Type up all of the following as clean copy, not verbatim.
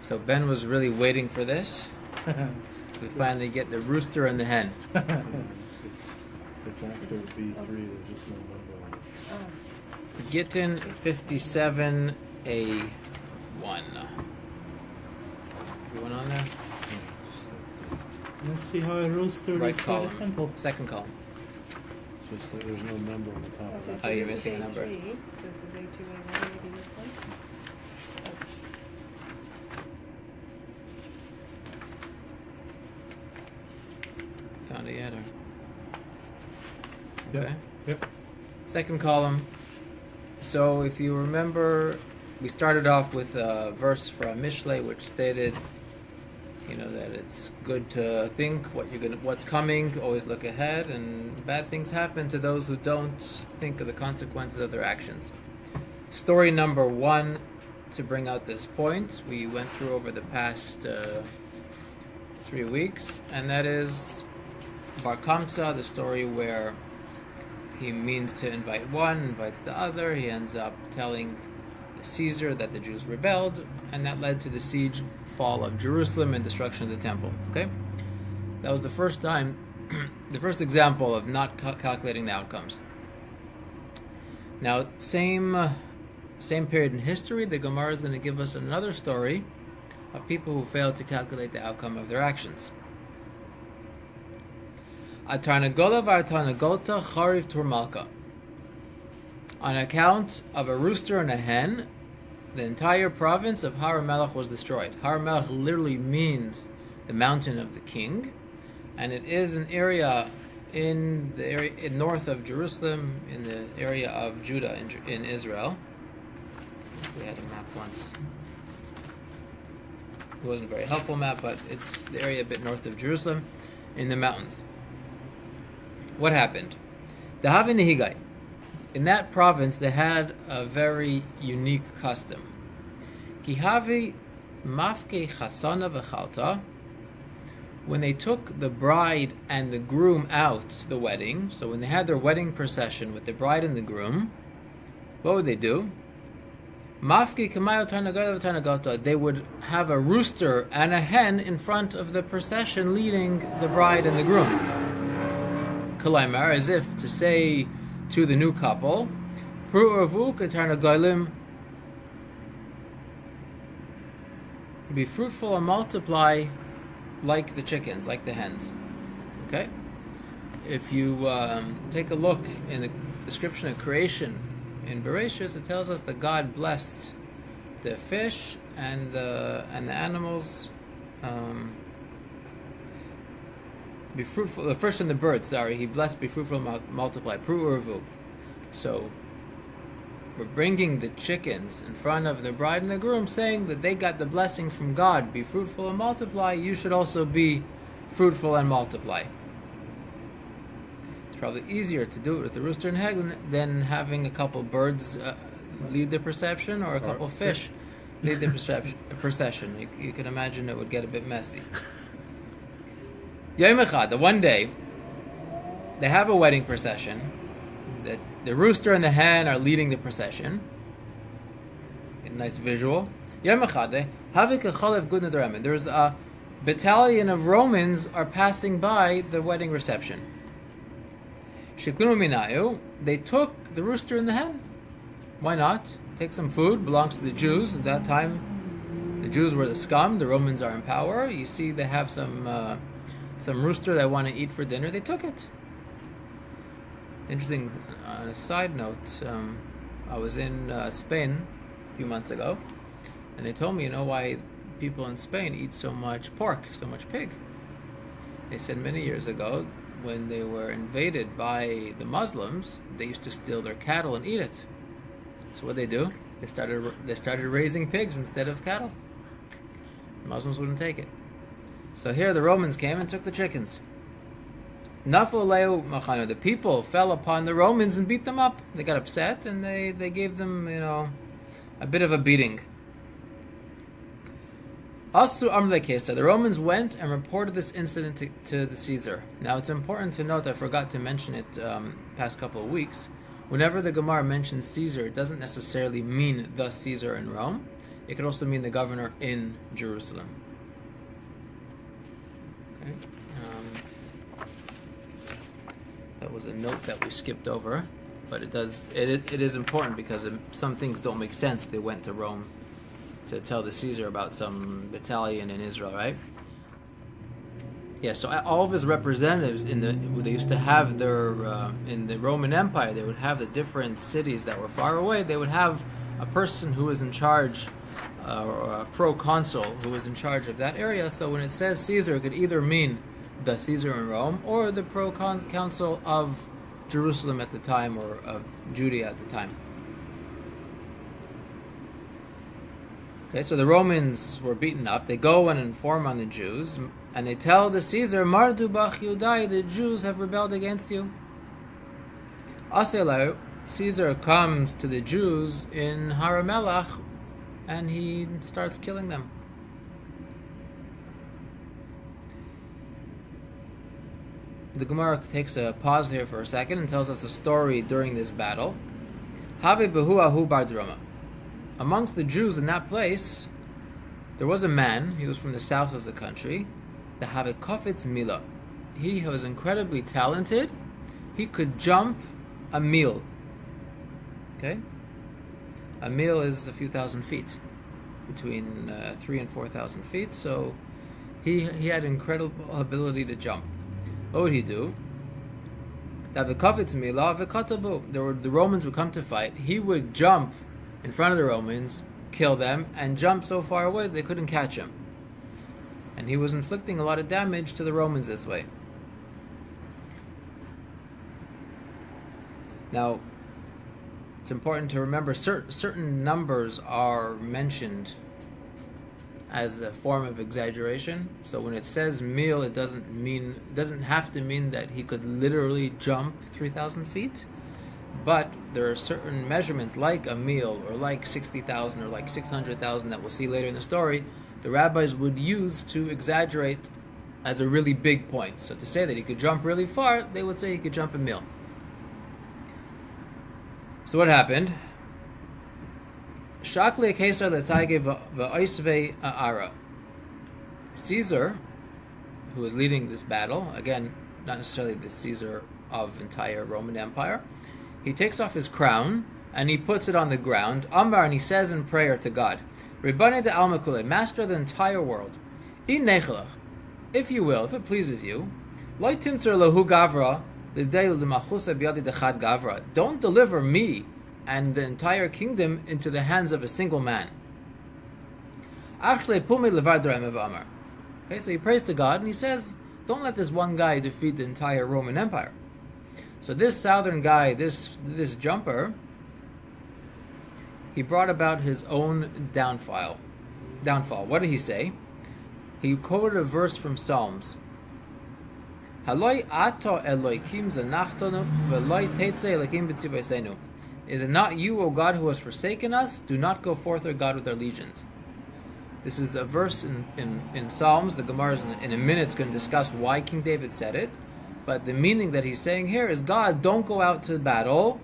So Ben was really waiting for this. We finally get the rooster and the hen. It's after B3, there's just no number on it. Gittin 57A1. You went on there? Let's see how a rooster Right is column. simple. Second column. It's just that there's no number on the top of Okay, that. so Oh, you're this is missing a number. A3, so this is A2, A1, maybe this one? Found it yet? Or? Yep. Okay. Yep. Second column. So if you remember, we started off with a verse from Mishlei which stated, that it's good to think what's coming, always look ahead, and bad things happen to those who don't think of the consequences of their actions. Story number 1 to bring out this point, we went through over the past 3 weeks, and that is Bar Kamsa, the story where he means to invite one, invites the other. He ends up telling Caesar that the Jews rebelled, and that led to the siege, fall of Jerusalem, and destruction of the temple. Okay, that was the first time, the first example of not calculating the outcomes. Now, same period in history, the Gemara is going to give us another story of people who failed to calculate the outcome of their actions. Atarnagola v'atarnagolta chariv turmalka. On account of a rooster and a hen, the entire province of Har Melech was destroyed. Har Melech literally means the mountain of the king, and it is an area in the area north of Jerusalem, in the area of Judah in Israel. We had a map once. It wasn't a very helpful map, but it's the area a bit north of Jerusalem, in the mountains. What happened? Dahavi Nehigai. In that province, they had a very unique custom. Kihavi mafke chasana v'chalta. When they took the bride and the groom out to the wedding, so when they had their wedding procession with the bride and the groom, what would they do? Mafke kamayo tarnagata v'tarnagata. They would have a rooster and a hen in front of the procession leading the bride and the groom. Kalaimar, as if to say to the new couple, be fruitful and multiply like the chickens, like the hens. Okay? If you take a look in the description of creation in Bereshis, it tells us that God blessed the fish and the animals. Be fruitful. The fish and the birds. He blessed, be fruitful, multiply. Pru'urvu. So we're bringing the chickens in front of the bride and the groom, saying that they got the blessing from God. Be fruitful and multiply. You should also be fruitful and multiply. It's probably easier to do it with the rooster and hen than having a couple birds lead the procession, or a couple fish lead the procession. You can imagine it would get a bit messy. Yom Echad, the one day, they have a wedding procession. The rooster and the hen are leading the procession. A nice visual. Yom Echad, there's a battalion of Romans are passing by the wedding reception. Shiklunu minayu, they took the rooster and the hen. Why not? Take some food, belongs to the Jews. At that time, the Jews were the scum, the Romans are in power. You see they have some rooster they want to eat for dinner, they took it. Interesting, on a side note, I was in Spain a few months ago, and they told me, why people in Spain eat so much pork, so much pig. They said many years ago, when they were invaded by the Muslims, they used to steal their cattle and eat it. So what they do? They started raising pigs instead of cattle. The Muslims wouldn't take it. So here the Romans came and took the chickens. The people fell upon the Romans and beat them up. They got upset and they gave them, a bit of a beating. Also, the Romans went and reported this incident to the Caesar. Now it's important to note, I forgot to mention it past couple of weeks, whenever the Gemara mentions Caesar, it doesn't necessarily mean the Caesar in Rome. It could also mean the governor in Jerusalem. Okay. That was a note that we skipped over, but it is important because some things don't make sense. They went to Rome to tell the Caesar about some battalion in Israel, right? Yeah, so all of his representatives they used to have their in the Roman Empire, they would have the different cities that were far away. They would have a person who was in charge, or a proconsul who was in charge of that area. So when it says Caesar, it could either mean the Caesar in Rome or the proconsul of Jerusalem at the time, or of Judea at the time. Okay, so the Romans were beaten up. They go and inform on the Jews, and they tell the Caesar, Mardu bach Yudai, the Jews have rebelled against you. Aselau, Caesar comes to the Jews in Haramelach, and he starts killing them. The Gemara takes a pause here for a second and tells us a story during this battle. Have behu ahu bar droma. Amongst the Jews in that place, there was a man, he was from the south of the country, the have kofetz mila. He was incredibly talented. He could jump a mil. Okay? A mil is a few thousand feet, between 3,000 and 4,000 feet. So he had incredible ability to jump. What would he do? The Romans would come to fight. He would jump in front of the Romans, kill them, and jump so far away they couldn't catch him. And he was inflicting a lot of damage to the Romans this way. Now, it's important to remember certain numbers are mentioned as a form of exaggeration. So when it says mil, it doesn't have to mean that he could literally jump 3,000 feet. But there are certain measurements, like a mil, or like 60,000, or like 600,000, that we'll see later in the story, the rabbis would use to exaggerate as a really big point. So to say that he could jump really far, they would say he could jump a mil. So what happened? Shakli Caesar l'taige v'oisvei ara. Caesar, who was leading this battle, again, not necessarily the Caesar of entire Roman Empire, he takes off his crown and he puts it on the ground. Amar, and he says in prayer to God, Ribbane de alma kule, Master of the entire world, in nechelach, if you will, if it pleases you, loy tinzer lahu gavra, gavra. Don't deliver me and the entire kingdom into the hands of a single man. Okay, so he prays to God and he says, don't let this one guy defeat the entire Roman Empire. So this southern guy, this jumper, he brought about his own downfall. What did he say? He quoted a verse from Psalms. Is it not you, O God, who has forsaken us? Do not go forth, O God, with our legions. This is a verse in Psalms. The Gemara in a minute is going to discuss why King David said it. But the meaning that he's saying here is, God, don't go out to battle.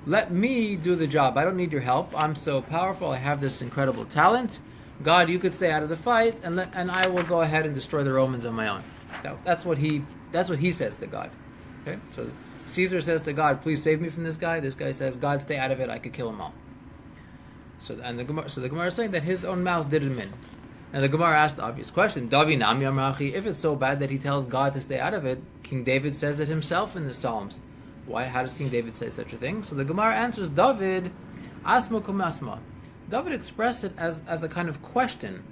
Let me do the job. I don't need your help. I'm so powerful. I have this incredible talent. God, you could stay out of the fight, and I will go ahead and destroy the Romans on my own. That's what he says to God. Okay, so Caesar says to God, please save me from this guy. This guy says, God, stay out of it. I could kill them all. So the Gemara is saying that his own mouth did him in. And the Gemara asked the obvious question, Davi nami amrachi, if it's so bad that he tells God to stay out of it, King David says it himself in the Psalms. Why? How does King David say such a thing? So the Gemara answers, David, asma kum asma. David expressed it as a kind of question.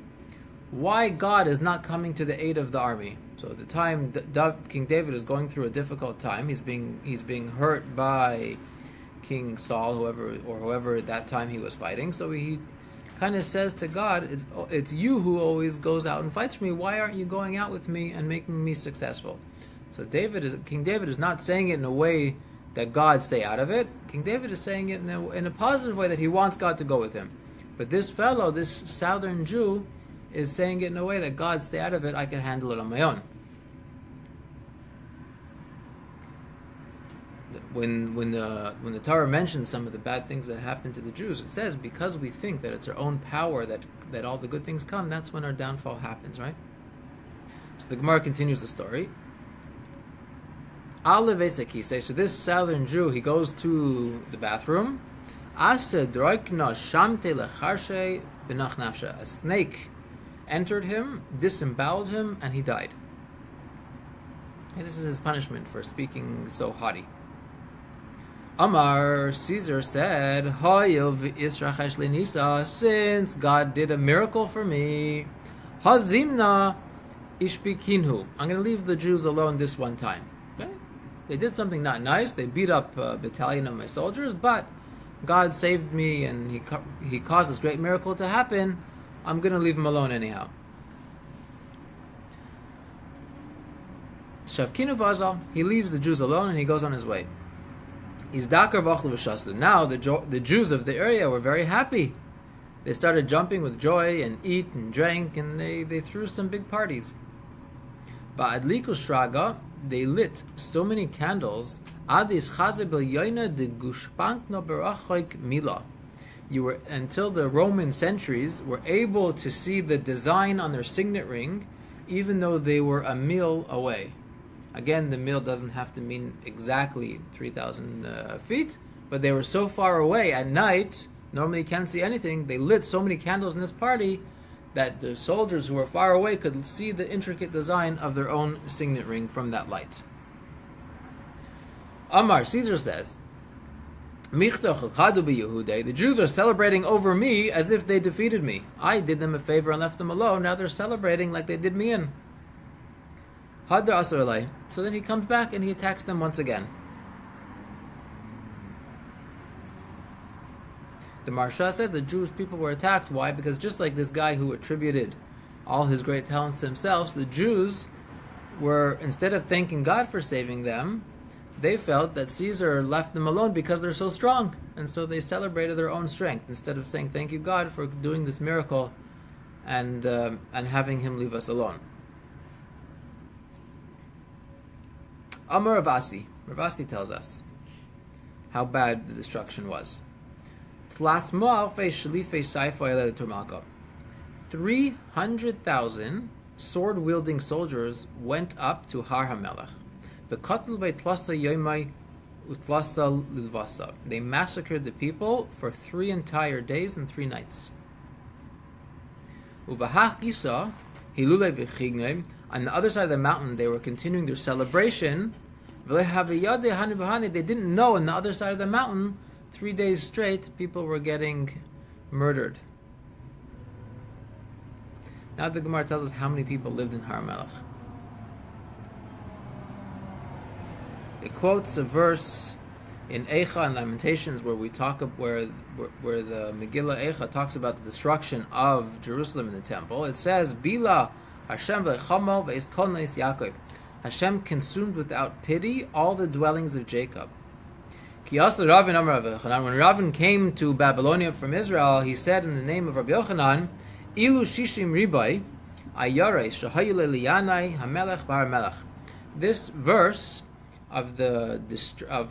Why God is not coming to the aid of the army? So at the time, King David is going through a difficult time. He's being hurt by King Saul, whoever at that time he was fighting. So he kind of says to God, it's you who always goes out and fights for me. Why aren't you going out with me and making me successful? So King David is not saying it in a way that God stay out of it. King David is saying it in a positive way, that he wants God to go with him. But this fellow, this southern Jew, is saying it in a way that God stay out of it, I can handle it on my own. when the Torah mentions some of the bad things that happened to the Jews, it says because we think that it's our own power that all the good things come, that's when our downfall happens, right? So the Gemara continues the story. So this southern Jew, he goes to the bathroom. A snake entered him, disemboweled him, and he died. And this is his punishment for speaking so haughty. Amar, Caesar said, since God did a miracle for me, Hazimna ishbikinhu. I'm going to leave the Jews alone this one time. Okay? They did something not nice. They beat up a battalion of my soldiers, but God saved me and he caused this great miracle to happen. I'm going to leave them alone anyhow. Shavkinu vazal. He leaves the Jews alone and he goes on his way. Now the Jews of the area were very happy. They started jumping with joy and eat and drank, and they threw some big parties. Ba'adliku shraga, they lit so many candles. Until the Roman sentries were able to see the design on their signet ring, even though they were a mil away. Again, the mil doesn't have to mean exactly 3,000 feet, but they were so far away at night, normally you can't see anything. They lit so many candles in this party that the soldiers who were far away could see the intricate design of their own signet ring from that light. Amar, Caesar says, the Jews are celebrating over me as if they defeated me. I did them a favor and left them alone. Now they're celebrating like they did me in. So then he comes back and he attacks them once again. The Marsha says the Jewish people were attacked. Why? Because just like this guy who attributed all his great talents to himself, the Jews were, instead of thanking God for saving them, they felt that Caesar left them alone because they're so strong. And so they celebrated their own strength instead of saying thank you God for doing this miracle and having him leave us alone. Amar Ravasi. Ravasi tells us how bad the destruction was. 300,000 sword-wielding soldiers went up to Har HaMelech. They massacred the people for 3 entire days and 3 nights. On the other side of the mountain, they were continuing their celebration. They didn't know on the other side of the mountain, 3 days straight, people were getting murdered. Now the Gemara tells us how many people lived in Har HaMelech. It quotes a verse in Eicha and Lamentations where the Megillah Eicha talks about the destruction of Jerusalem and the temple. It says, Bila Hashem v'echamo v'eskol neis Yaakov. Hashem consumed without pity all the dwellings of Jacob. When Ravin came to Babylonia from Israel, he said in the name of Rabbi Yochanan, Ilu shishim ribai ayare shahayu le'liyanai hamelech bar melech. This verse of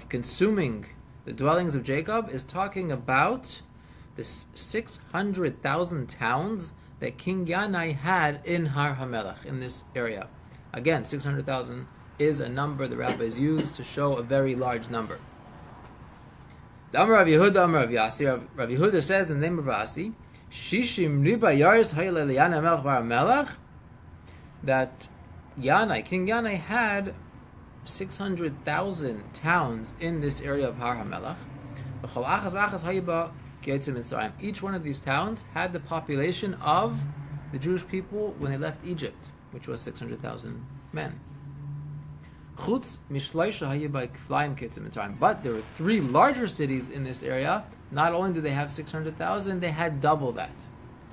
consuming the dwellings of Jacob is talking about the 600,000 towns that King Yanai had in Har HaMelech, in this area. Again, 600,000 is a number the rabbis use to show a very large number. The Amar Rav Yehuda, Amar Rav Yasi. Rav Yehuda says in the name of Rasi, Shishim riba yaris hayel Yana melech bar melech, that Yanai, King Yanai, had 600,000 towns in this area of Har HaMelech. Each one of these towns had the population of the Jewish people when they left Egypt, which was 600,000 men. But there were 3 larger cities in this area. Not only do they have 600,000, they had double that.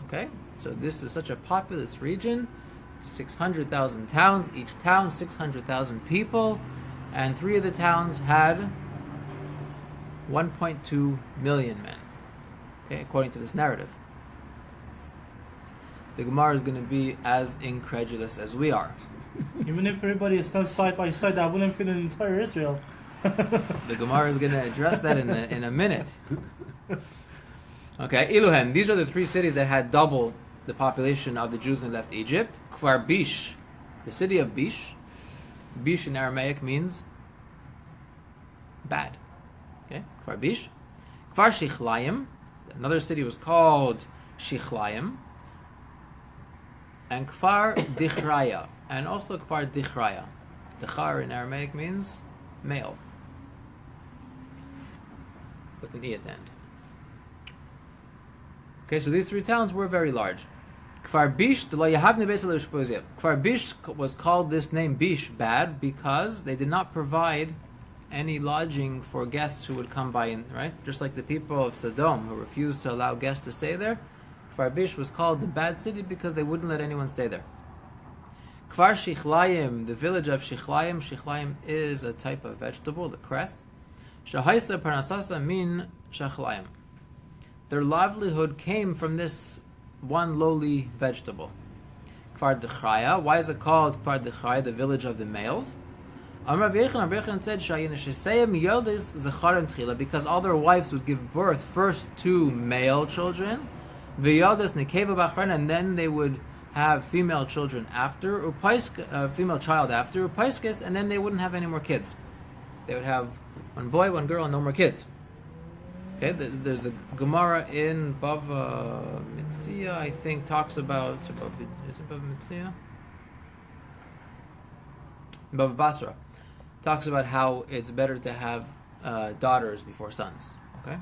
Okay? So this is such a populous region. 600,000 towns, each town 600,000 people, and 3 of the towns had 1.2 million men. Okay, according to this narrative. The Gemara is going to be as incredulous as we are. Even if everybody is done side by side, that wouldn't fit in entire Israel. The Gemara is going to address that in a minute. Okay, Iluhem. These are the three cities that had double the population of the Jews when they left Egypt. Kfar Bish, the city of Bish. Bish in Aramaic means bad. Okay, Kfar Bish. Kfar Shichlayim. Another city was called Shichlayim. And Kfar Dichraya. And also Kfar Dichraya. Dichar in Aramaic means male, with an E at the end. Okay, so these three towns were very large. Kfar Bish, Kfar Bish was called this name Bish bad because they did not provide any lodging for guests who would come by, right? Just like the people of Sodom who refused to allow guests to stay there. Kfar Bish was called the bad city because they wouldn't let anyone stay there. Kfar Shichlayim, the village of Shichlayim. Shichlayim is a type of vegetable, the cress. Shahaisa Parnasasa min Shichlayim. Their livelihood came from this one lowly vegetable. Kfar Dechraya. Why is it called Kfar Dechraya, the village of the males? Amar Rabbi said because all their wives would give birth first to male children, and then they would have female children after, female child after, and then they wouldn't have any more kids. They would have one boy, one girl, and no more kids. Okay, there's a Gemara in Bava Metzia, I think, talks about, is it Bava Metzia? Bava Basra talks about how it's better to have daughters before sons. Okay,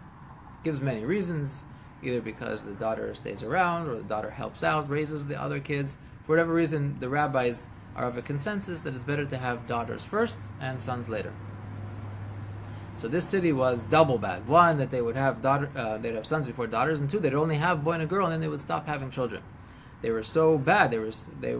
gives many reasons. Either because the daughter stays around, or the daughter helps out, raises the other kids. For whatever reason, the rabbis are of a consensus that it's better to have daughters first and sons later. So this city was double bad. One, that they would have they'd have sons before daughters, and two, they'd only have boy and a girl, and then they would stop having children. They were so bad. They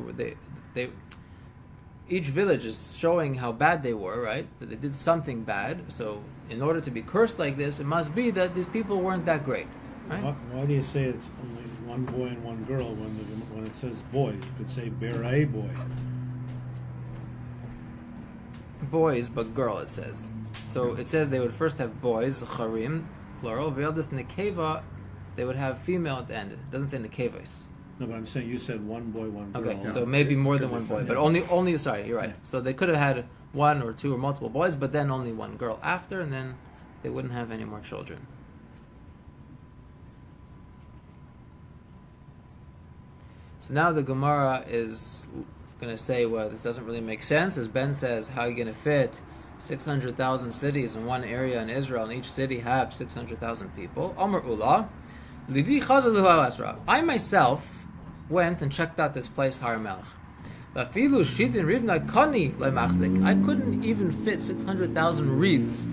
each village is showing how bad they were, right? That they did something bad. So in order to be cursed like this, it must be that these people weren't that great. Right? Why do you say it's only one boy and one girl when it says boys? You could say Berai boy. Boys, but girl, it says. So it says they would first have boys, charim, plural. Ve'eldest nekeva, they would have female at the end. It doesn't say nekevos. No, but I'm saying you said one boy, one girl. Okay, so maybe more than one boy, but only. Sorry, you're right. Yeah. So they could have had one or two or multiple boys, but then only one girl after, and then they wouldn't have any more children. So now the Gemara is going to say, well, this doesn't really make sense. As Ben says, how are you going to fit 600,000 cities in one area in Israel, and each city have 600,000 people? Omer Ula, Lidi Chazaluhu Asra. I myself went and checked out this place, Har Melech. I couldn't even fit 600,000 reeds.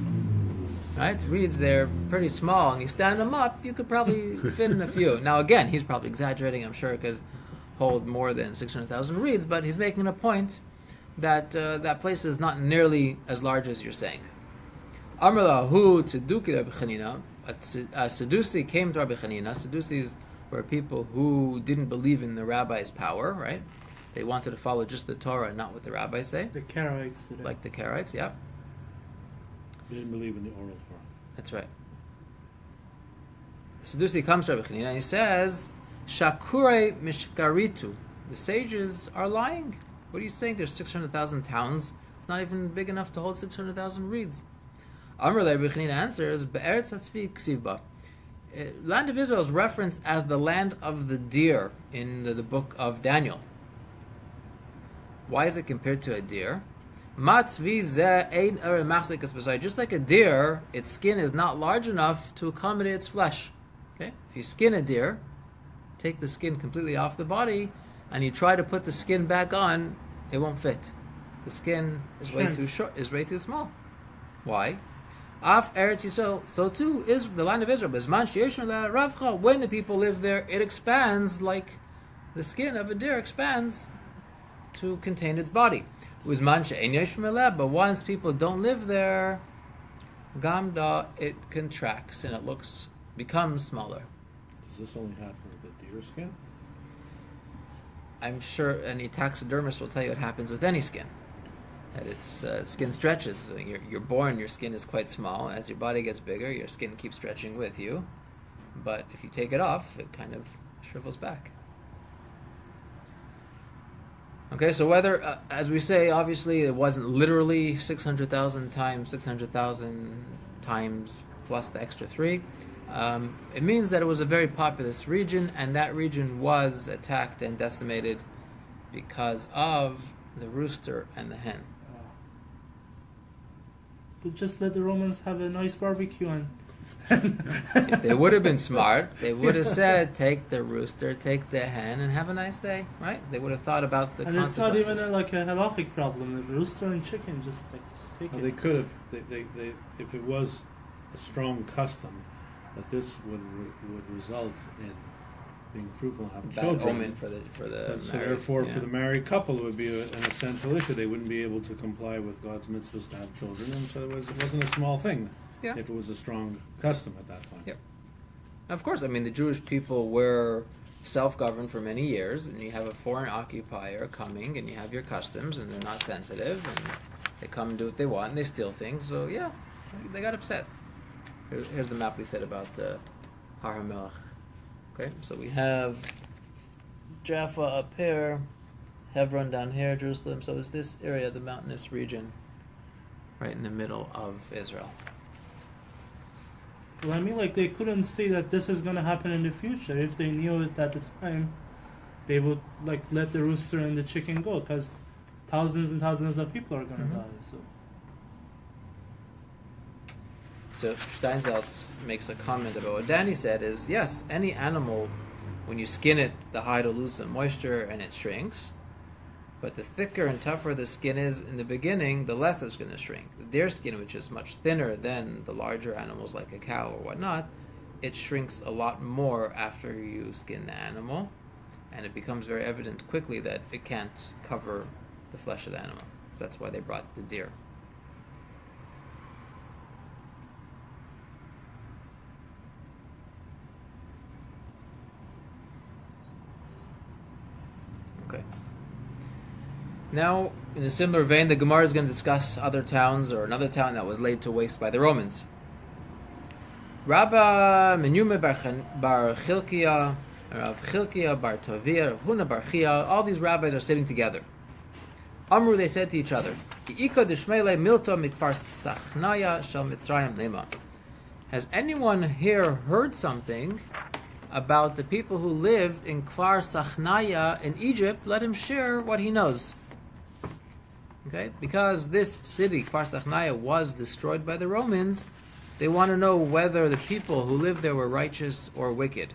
Right? Reeds, they're pretty small, and you stand them up, you could probably fit in a few. Now again, he's probably exaggerating. I'm sure it could hold more than 600,000 reeds, but he's making a point that that place is not nearly as large as you're saying. Amr lahu tzeduki Rabbi Chanina. A Sadduci came to Rabbi Chanina. Sadducees were people who didn't believe in the rabbi's power, right? They wanted to follow just the Torah and not what the rabbis say. The Karaites today. Like the Karaites, yeah. They didn't believe in the oral Torah. That's right. Sadduci comes to Rabbi Chanina and he says, Shakure mishkaritu. The sages are lying. What are you saying? There's 600,000 towns. It's not even big enough to hold 600,000 reeds. Amr Rabbi Chanina answers, Be'eretz hasfi ksivba. Land of Israel is referenced as the land of the deer in the book of Daniel. Why is it compared to a deer? Just like a deer, its skin is not large enough to accommodate its flesh. Okay? If you skin a deer, take the skin completely off the body, and you try to put the skin back on, it won't fit. The skin is way too short, is way too small. Why? Af Eretz Yisrael, so too is the land of Israel. When the people live there, it expands like the skin of a deer expands to contain its body. But once people don't live there, Gamda, it contracts and it becomes smaller. Does this only happen with the deer skin? I'm sure any taxidermist will tell you it happens with any skin. that its skin stretches. So you're born, your skin is quite small. As your body gets bigger, your skin keeps stretching with you. But if you take it off, it kind of shrivels back. Okay, so whether, as we say, obviously it wasn't literally 600,000 times 600,000 times plus the extra 3. It means that it was a very populous region, and that region was attacked and decimated because of the rooster and the hen. But just let the Romans have a nice barbecue and If they would have been smart, they would have said, take the rooster, take the hen, and have a nice day, right? They would have thought about the and it's not consequences. even like a halachic problem. A rooster and chicken, just take Well, it. they could have, they if it was a strong custom, that this would result in being fruitful and having Bad children. omen for the So married, therefore, yeah. for the married couple, it would be an essential issue. They wouldn't be able to comply with God's mitzvahs to have children, and so it wasn't a small thing. Yeah. If it was a strong custom at that time. Yep. Of course, I mean, the Jewish people were self-governed for many years, and you have a foreign occupier coming, and you have your customs, and they're not sensitive, and they come and do what they want, and they steal things, so yeah, they got upset. Here's the map we said about the Har HaMelech. Okay, so we have Jaffa up here, Hebron down here, Jerusalem, so it's this area, the mountainous region, right in the middle of Israel. Well, I mean, like, they couldn't see that this is going to happen in the future. If they knew it at the time, they would, like, let the rooster and the chicken go, because thousands and thousands of people are going to die. So Steinsaltz makes a comment about what Danny said is, yes, any animal, when you skin it, the hide will lose some moisture and it shrinks. But the thicker and tougher the skin is in the beginning, the less it's going to shrink. Their skin, which is much thinner than the larger animals like a cow or whatnot, it shrinks a lot more after you skin the animal. And it becomes very evident quickly that it can't cover the flesh of the animal. So that's why they brought the deer. Okay. Now, in a similar vein, the Gemara is going to discuss other towns or another town that was laid to waste by the Romans. Rabba Menume bar Chilkiah, Rav Chilkiah bar Tovia, Rav Huna bar Chia, all these rabbis are sitting together. Amru, they said to each other, Ika deshmele milto mikfar sachnaya shel Mitzrayim lema. Has anyone here heard something about the people who lived in Kfar Sachnaya in Egypt? Let him share what he knows. Okay, because this city, Kfar Sachnaya, was destroyed by the Romans, they want to know whether the people who lived there were righteous or wicked.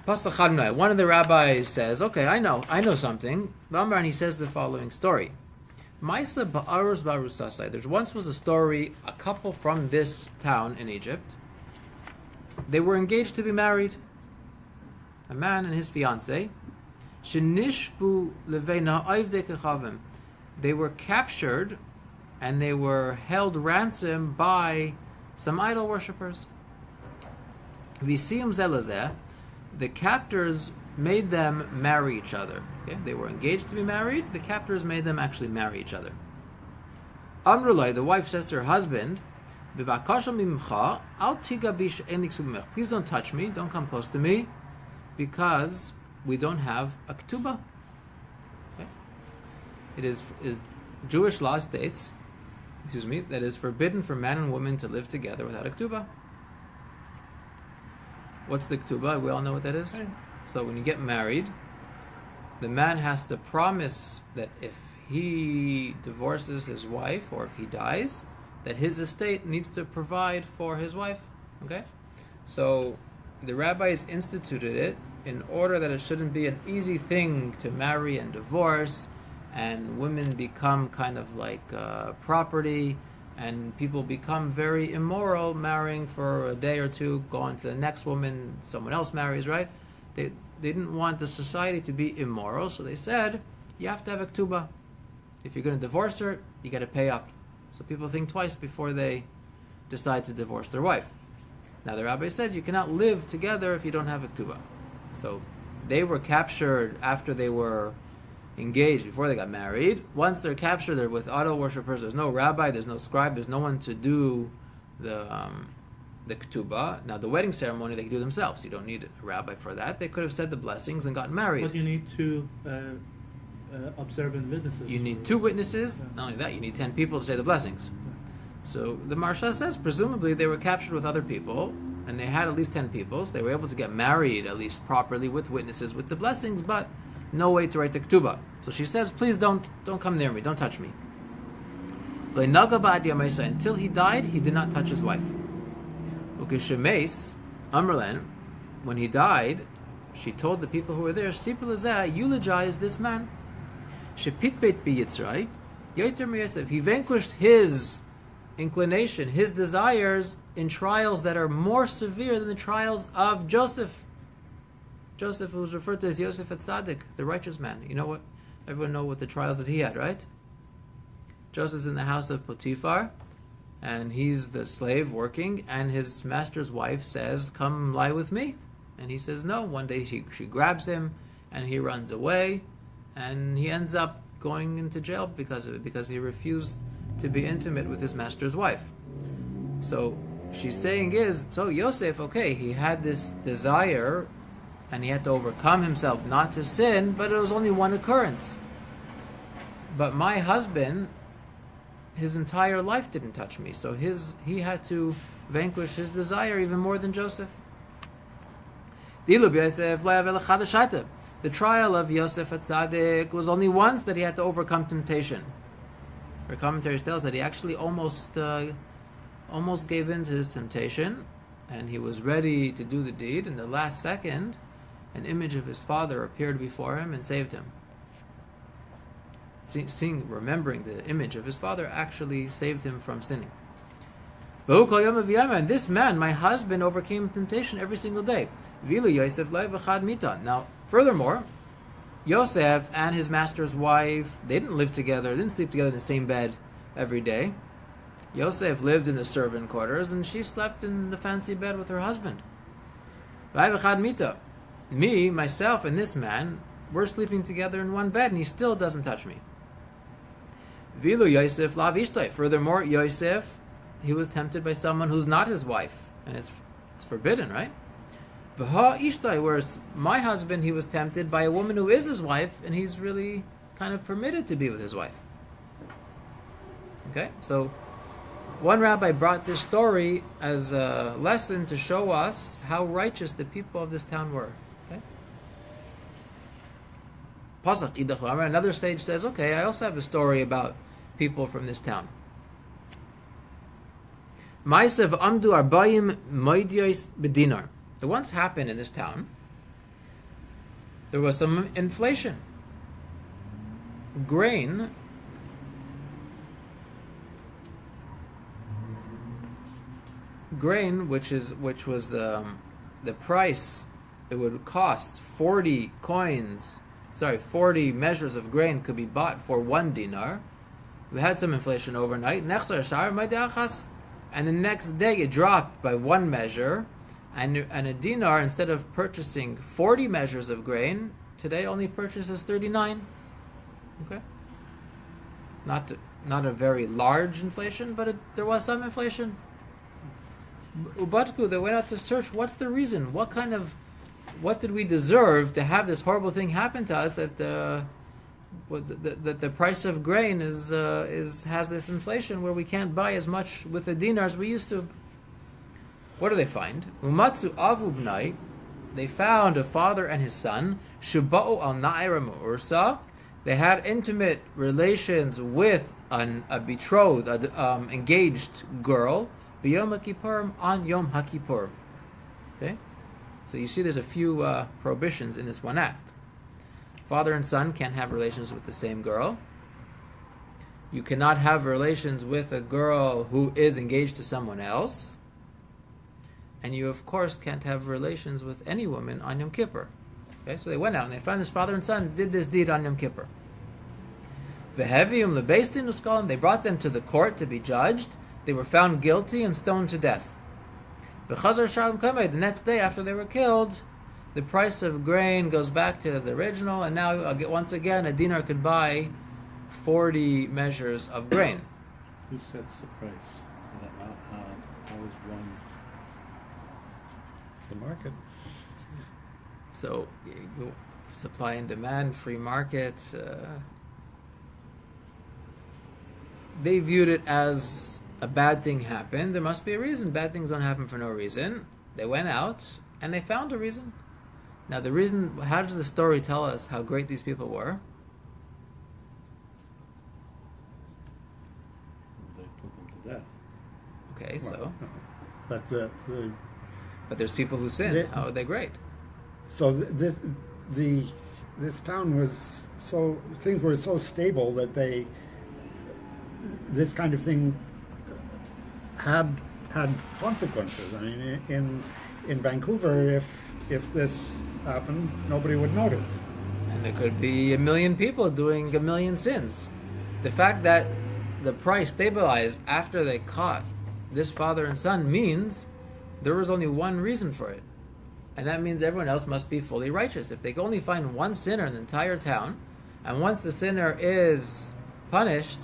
Pasach Chadnai, one of the rabbis says, okay, I know something. And he says the following story. Maisa ba'arus ba'arusasai. There's once was a story, a couple from this town in Egypt. They were engaged to be married. A man and his fiancée. Shenishbu leveina oivdei kechavim. They were captured and they were held ransom by some idol worshippers. Visiyum zelazeh. The captors made them marry each other. Okay? They were engaged to be married. The captors made them actually marry each other. Amrulai, the wife says to her husband, Please don't touch me, don't come close to me, because we don't have a ketubah. Okay? It is Jewish law states, that is forbidden for man and woman to live together without a ketubah. What's the ketubah? We all know what that is. So when you get married, the man has to promise that if he divorces his wife or if he dies, that his estate needs to provide for his wife. Okay? So the rabbis instituted it in order that it shouldn't be an easy thing to marry and divorce, and women become kind of like property, and people become very immoral, marrying for a day or two, go on to the next woman, someone else marries, right? They didn't want the society to be immoral, so they said, you have to have a ketubah. If you're going to divorce her, you got to pay up. So people think twice before they decide to divorce their wife. Now the rabbi says you cannot live together if you don't have a ketubah. So they were captured after they were engaged, before they got married. Once they're captured, they're with idol worshippers. There's no rabbi, there's no scribe, there's no one to do the ketubah. Now, the wedding ceremony they could do themselves. You don't need a rabbi for that. They could have said the blessings and gotten married. But you need two observant witnesses. You need 2 witnesses. Yeah. Not only that, you need 10 people to say the blessings. So the Marsha says, presumably they were captured with other people, and they had at least 10 people, so they were able to get married at least properly with witnesses, with the blessings, but no way to write the ketubah. So she says, please don't come near me, don't touch me. Until he died, he did not touch his wife. Ukeshemes, Amrlan, when he died, she told the people who were there, Sipulazah, eulogize this man. Shepitbet biyitzrai, Yoter Miyasef. He vanquished his inclination, his desires in trials that are more severe than the trials of Joseph. Joseph, who was referred to as Yosef Tzaddik, the righteous man. You know what? Everyone know what the trials that he had, right? Joseph's in the house of Potiphar, and he's the slave working, and his master's wife says, come lie with me. And he says no. One day she grabs him, and he runs away, and he ends up going into jail because of it, because he refused to be intimate with his master's wife. So she's saying is, so Yosef, okay, he had this desire, and he had to overcome himself not to sin, but it was only one occurrence. But my husband, his entire life didn't touch me, so he had to vanquish his desire even more than Joseph. The trial of Yosef Tzaddik was only once that he had to overcome temptation. Our commentary tells that he actually almost gave in to his temptation, and he was ready to do the deed. In the last second, an image of his father appeared before him and saved him. Remembering the image of his father actually saved him from sinning. And this man, my husband, overcame temptation every single day. Now, furthermore, Yosef and his master's wife, they didn't live together, didn't sleep together in the same bed every day. Yosef lived in the servant quarters, and she slept in the fancy bed with her husband. Me, myself, and this man, we're sleeping together in one bed, and he still doesn't touch me. Furthermore, Yosef, he was tempted by someone who's not his wife, and it's forbidden, right? Whereas my husband, he was tempted by a woman who is his wife, and he's really kind of permitted to be with his wife. Okay, so one rabbi brought this story as a lesson to show us how righteous the people of this town were. Okay. Another sage says, okay, I also have a story about people from this town. Ma'asav amdu arbayim moidios bedinar. It once happened in this town. There was some inflation. Grain which was the price it would cost 40 measures of grain could be bought for 1 dinar. We had some inflation overnight. And the next day it dropped by 1 measure. And a dinar, instead of purchasing 40 measures of grain, today only purchases 39. Okay? Not a very large inflation, but there was some inflation. Ubatku, they went out to search, what's the reason? What did we deserve to have this horrible thing happen to us that the price of grain has this inflation where we can't buy as much with the dinar as we used to? What do they find? Umatsu avubnai, they found a father and his son. Shuba'u al na'ira mu'ursa, they had intimate relations with a betrothed, engaged girl. B'yom HaKippurim, on Yom HaKippur. Okay, so you see, there's a few prohibitions in this one act. Father and son can't have relations with the same girl. You cannot have relations with a girl who is engaged to someone else. And you, of course, can't have relations with any woman on Yom Kippur. Okay, so they went out and they found this father and son did this deed on Yom Kippur. V'hevium lebeistin uskalim, they brought them to the court to be judged. They were found guilty and stoned to death. V'chazar shalom kamei, the next day after they were killed, the price of grain goes back to the original, and now once again a dinar could buy 40 measures of grain. Who sets the price? How is one? It's the market. So supply and demand, free market. They viewed it as a bad thing happened. There must be a reason. Bad things don't happen for no reason. They went out and they found a reason. Now the reason, how does the story tell us how great these people were? They put them to death. Okay, so But but there's people who sin. How are they great? so this town was so, things were so stable that this kind of thing had consequences. I mean, in Vancouver, if this happened, nobody would notice. And there could be a million people doing a million sins. The fact that the price stabilized after they caught this father and son means there was only one reason for it. And that means everyone else must be fully righteous. If they can only find one sinner in the entire town, and once the sinner is punished,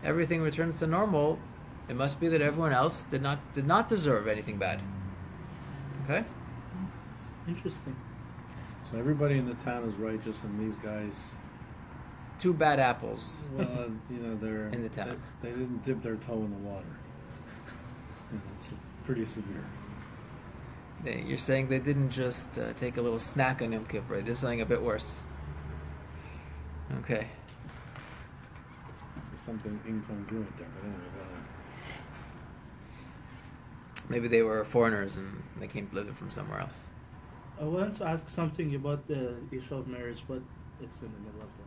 everything returns to normal, it must be that everyone else did not deserve anything bad. Okay? It's interesting. So everybody in the town is righteous, and these guys, Two bad apples. well, they're In the town. They didn't dip their toe in the water. It's pretty severe. You're saying they didn't just take a little snack on Yom Kippur. They did something a bit worse. Okay. There's something incongruent there, but anyway, go ahead. Maybe they were foreigners and they came to live from somewhere else. I wanted to ask something about the issue of marriage, but it's in the middle of the.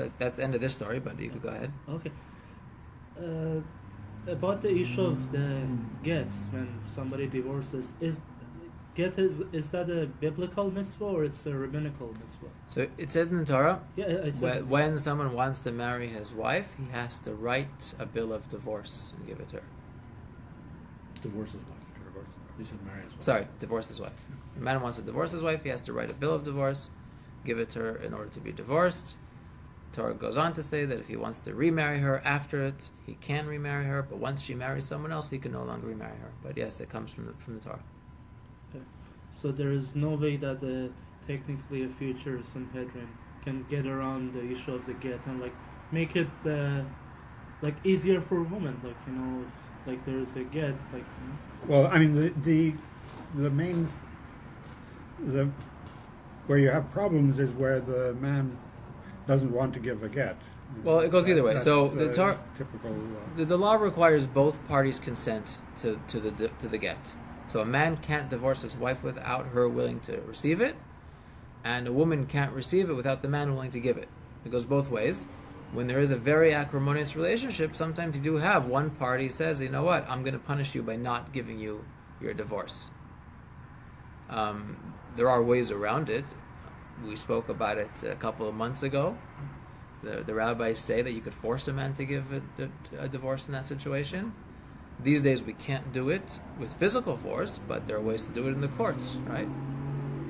Oh, that's the end of this story, but you could go ahead. Okay. About the issue of the get when somebody divorces, is that a biblical mitzvah or it's a rabbinical mitzvah? So it says in the Torah, Yeah, it's when someone wants to marry his wife, he has to write a bill of divorce and give it to her. Divorce his wife. You said marry his wife. Sorry, divorce his wife. The man wants to divorce his wife, he has to write a bill of divorce, give it to her in order to be divorced. Torah goes on to say that if he wants to remarry her after it, he can remarry her, but once she marries someone else, he can no longer remarry her. But yes, it comes from the Torah. Okay. So there is no way that technically a future Sanhedrin can get around the issue of the get and make it easier for a woman, if there's a get, Well, I mean, the where you have problems is where the man doesn't want to give a get. Well, it goes either way. That's, So the Torah, typical. the law requires both parties' consent to the get. So a man can't divorce his wife without her willing to receive it, and a woman can't receive it without the man willing to give it. It goes both ways. When there is a very acrimonious relationship, sometimes you do have one party says, you know what, I'm going to punish you by not giving you your divorce. There are ways around it. We spoke about it a couple of months ago. The rabbis say that you could force a man to give a divorce in that situation. These days we can't do it with physical force, but there are ways to do it in the courts, right?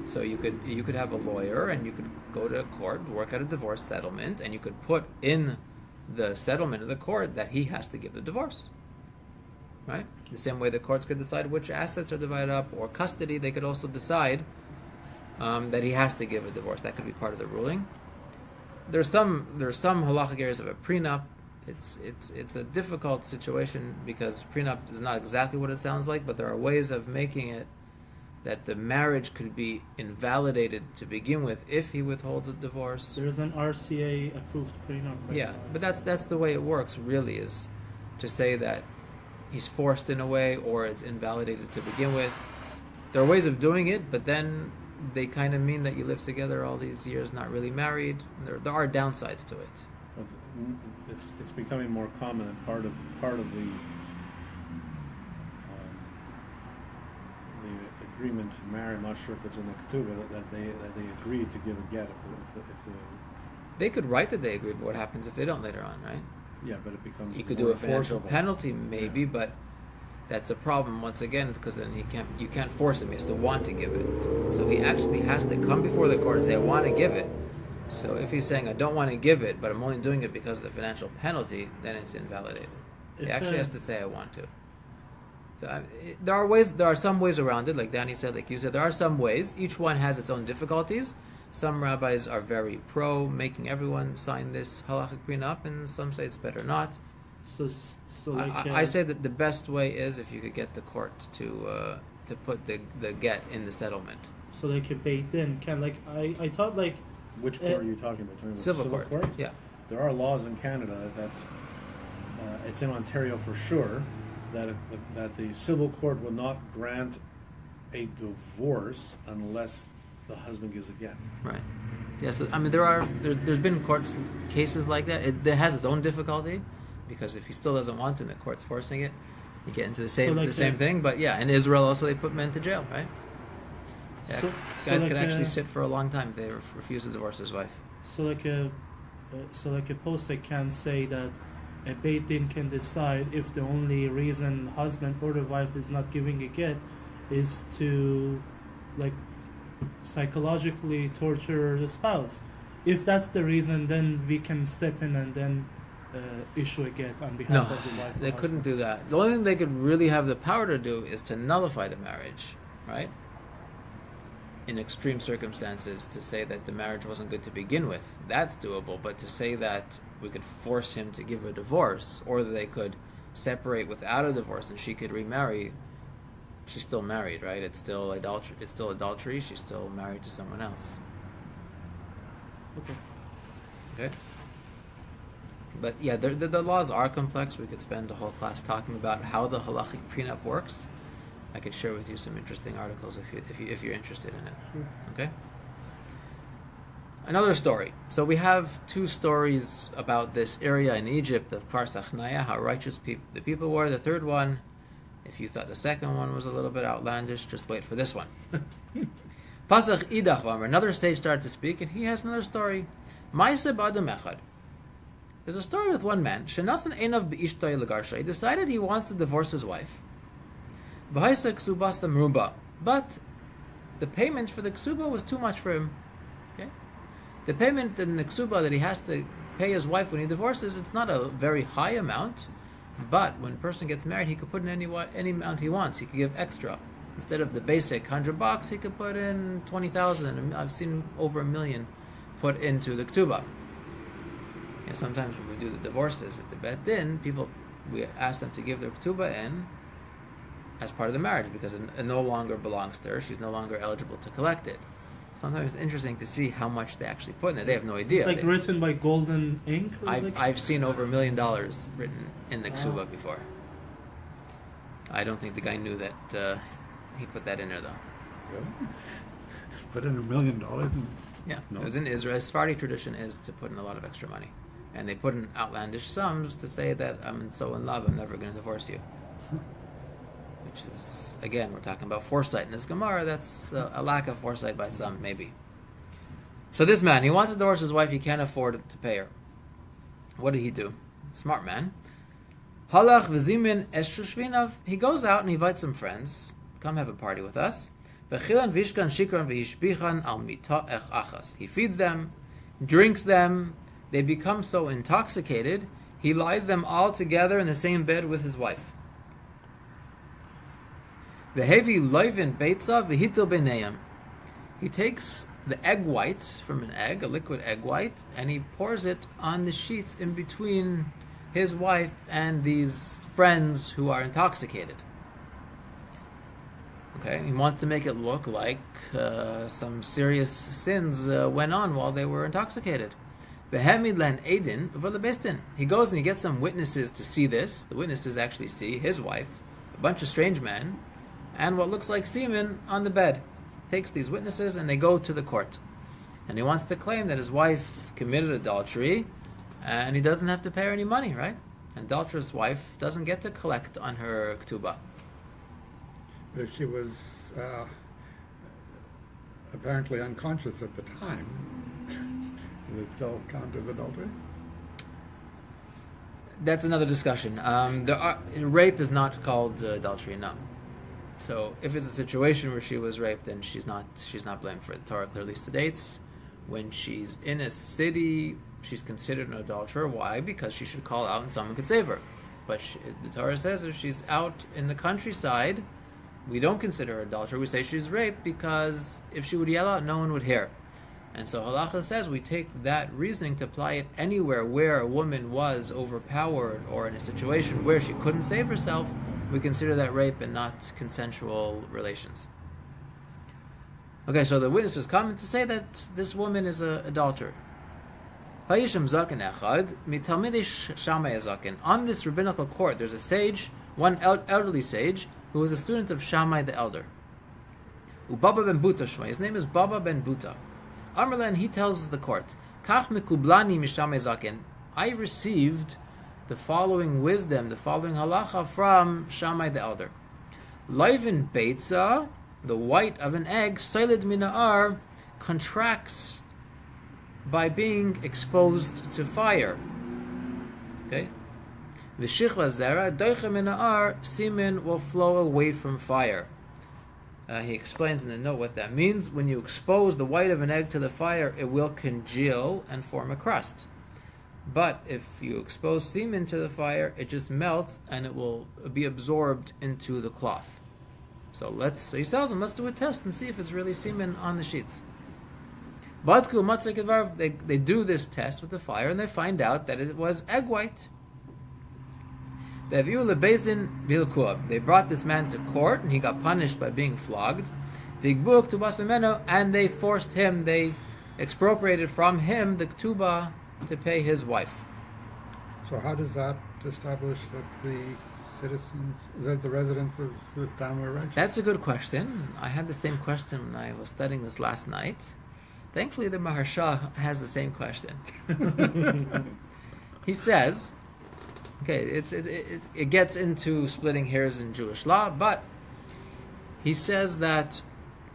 So you could have a lawyer and you could go to court, work out a divorce settlement, and you could put in the settlement of the court that he has to give the divorce, right? The same way the courts could decide which assets are divided up, or custody, they could also decide that he has to give a divorce. That could be part of the ruling. There's some halachic areas of a prenup. It's a difficult situation because prenup is not exactly what it sounds like, but there are ways of making it that the marriage could be invalidated to begin with if he withholds a divorce. There's an RCA approved prenup. Right Yeah, now. but that's the way it works. Really, is to say that he's forced in a way or it's invalidated to begin with. There are ways of doing it, but then they kind of mean that you live together all these years, not really married. There are downsides to it. But it's becoming more common, and part of the agreement to marry. I'm not sure if it's in the ketubah that they agree to give a get if the They could write that they agree, but what happens if they don't later on, right? yeah, but it becomes You could more do a forceful financiable. penalty, maybe, Yeah. but that's a problem once again, because then you can't force him. He has to want to give it. So he actually has to come before the court and say, I want to give it. So if he's saying, I don't want to give it, but I'm only doing it because of the financial penalty, then it's invalidated. He actually has to say, I want to. So there are some ways around it, like Danny said, like you said, there are some ways. Each one has its own difficulties. Some rabbis are very pro making everyone sign this halachic prenup, and some say it's better not. So like I say that the best way is if you could get the court to put the get in the settlement. So like a beit din can, like I thought, like Which court are you talking about? Talking about Civil court. Yeah. There are laws in Canada that's it's in Ontario for sure that the civil court will not grant a divorce unless the husband gives a get. Right. Yes. I mean, there's been cases like that. It has its own difficulty, because if he still doesn't want to, and the court's forcing it, you get into the same thing. But yeah, in Israel also they put men to jail, right? Yeah, guys like could actually sit for a long time if they refuse to divorce his wife. So like a posek can say that a beit din can decide if the only reason husband or the wife is not giving a get is to like psychologically torture the spouse. If that's the reason, then we can step in and then issue a get on behalf of the wife. They couldn't do that. The only thing they could really have the power to do is to nullify the marriage, right? In extreme circumstances, to say that the marriage wasn't good to begin with, that's doable. But to say that we could force him to give a divorce, or that they could separate without a divorce and she could remarry, she's still married, right? It's still adultery. It's still adultery. She's still married to someone else. Okay. But yeah, the laws are complex. We could spend a whole class talking about how the halachic prenup works. I could share with you some interesting articles if you're interested in it. Sure. Okay. Another story. So we have two stories about this area in Egypt of Kfar Sachnaya, how righteous the people were. The third one, if you thought the second one was a little bit outlandish, just wait for this one. Pasach Idach Vamer, another sage started to speak, and he has another story. Ma'aseh b'adam echad. There's a story with one man. Shenasan einav b'ishtay legarsha. He decided he wants to divorce his wife. V'haisa ksubasa meruba. But the payment for the ksuba was too much for him. Okay? The payment in the ksuba that he has to pay his wife when he divorces, it's not a very high amount. But when a person gets married, he could put in any amount he wants. He could give extra. Instead of the basic $100, he could put in 20,000. I've seen over $1 million put into the ketubah. Sometimes when we do the divorces at the bet din, we ask them to give their ketubah in as part of the marriage, because it no longer belongs to her. She's no longer eligible to collect it. Sometimes it's interesting to see how much they actually put in it. They have no idea. Like written by golden ink? I've seen over $1 million written in the ketubah before. I don't think the guy knew that he put that in there, though. Really? Put in $1 million? Yeah, No. It was in Israel. Sephardi tradition is to put in a lot of extra money. And they put in outlandish sums to say that I'm so in love, I'm never going to divorce you. Which is, again, we're talking about foresight in this Gemara. That's a lack of foresight by some, maybe. So this man, he wants to divorce his wife. He can't afford to pay her. What did he do? Smart man. Halach v'zimin eshushvinav. He goes out and he invites some friends. Come have a party with us. V'chilan v'ishkan shikran v'yishbichan al mita ech achas. He feeds them, drinks them. They become so intoxicated, he lies them all together in the same bed with his wife. V'hevi loivin beitza v'hitil b'neim. He takes the egg white from an egg, a liquid egg white, and he pours it on the sheets in between his wife and these friends who are intoxicated. Okay, he wants to make it look like some serious sins went on while they were intoxicated. He goes and he gets some witnesses to see this. The witnesses actually see his wife, a bunch of strange men, and what looks like semen on the bed. Takes these witnesses and they go to the court. And he wants to claim that his wife committed adultery and he doesn't have to pay her any money, right? An adulterous wife doesn't get to collect on her ketubah. But if she was apparently unconscious at the time, does it still count as adultery? That's another discussion. Rape is not called adultery, no. So if it's a situation where she was raped, then she's not blamed for it. The Torah clearly states when she's in a city, she's considered an adulterer. Why? Because she should call out and someone could save her. But the Torah says if she's out in the countryside, we don't consider her adulterer. We say she's raped because if she would yell out, no one would hear. And so halacha says we take that reasoning to apply it anywhere where a woman was overpowered or in a situation where she couldn't save herself. We consider that rape and not consensual relations. Okay, so the witnesses come to say that this woman is an adulterer. On this rabbinical court, there's a sage, one elderly sage, who was a student of Shammai the elder. Ubaba ben Buta Shmai. His name is Baba ben Buta. Amrlan, he tells the court, Kach mikublani mishamai zaken. I received the following wisdom, the following halacha from Shammai the elder. Loivin beitza, the white of an egg, soiled mina'ar, contracts by being exposed to fire. Okay? V'shichva zera, doicha mina'ar, semen will flow away from fire. He explains in the note what that means. When you expose the white of an egg to the fire, it will congeal and form a crust. But if you expose semen to the fire, it just melts and it will be absorbed into the cloth. So he tells them, let's do a test and see if it's really semen on the sheets. They do this test with the fire and they find out that it was egg white. They brought this man to court and he got punished by being flogged. And they forced him, they expropriated from him the ktuba to pay his wife. So how does that establish that the citizens, that the residents of this town were righteous? That's a good question. I had the same question when I was studying this last night. Thankfully, the Maharsha has the same question. He says, okay, it gets into splitting hairs in Jewish law, but he says that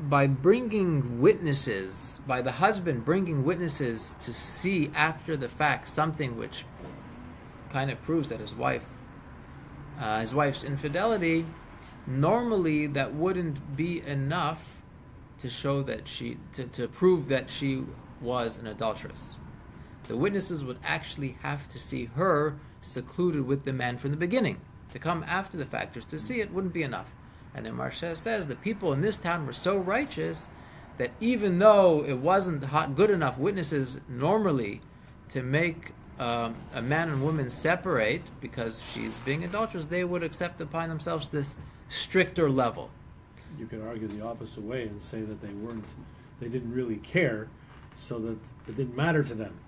by bringing witnesses, by the husband bringing witnesses to see after the fact something which kind of proves that his wife's infidelity, normally that wouldn't be enough to show that to prove that she was an adulteress. The witnesses would actually have to see her secluded with the man from the beginning. To come after the fact just to see it wouldn't be enough. And then Marsha says the people in this town were so righteous that even though it wasn't good enough witnesses normally to make a man and woman separate because she's being adulterous, they would accept upon themselves this stricter level. You could argue the opposite way and say that they didn't really care, so that it didn't matter to them.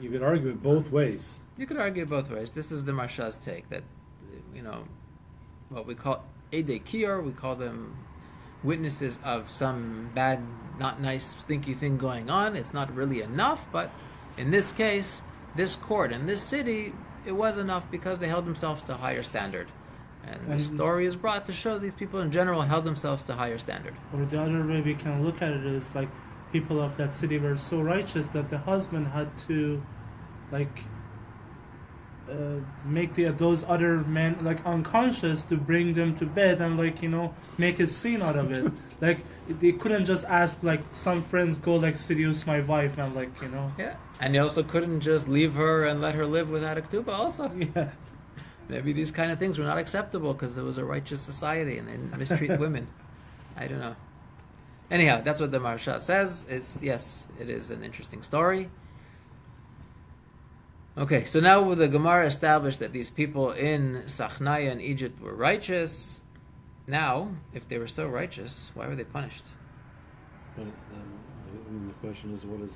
You could argue it both ways. You could argue it both ways. This is the Marsha's take that, what we call Eidei Kior, we call them witnesses of some bad, not nice, stinky thing going on. It's not really enough, but in this case, this court and this city, it was enough because they held themselves to a higher standard. And the story is brought to show these people in general held themselves to a higher standard. Or the other way we can look at it is like people of that city were so righteous that the husband had to make those other men unconscious to bring them to bed and make a scene out of it. They couldn't just ask some friends go seduce my wife and Yeah, and they also couldn't just leave her and let her live without a ketubah also. Yeah. Maybe these kind of things were not acceptable because it was a righteous society and they mistreat women. I don't know. Anyhow, that's what the Maharsha says. It is an interesting story. Okay, so now the Gemara established that these people in Sachnaya in Egypt were righteous. Now, if they were so righteous, why were they punished? But the question is, what do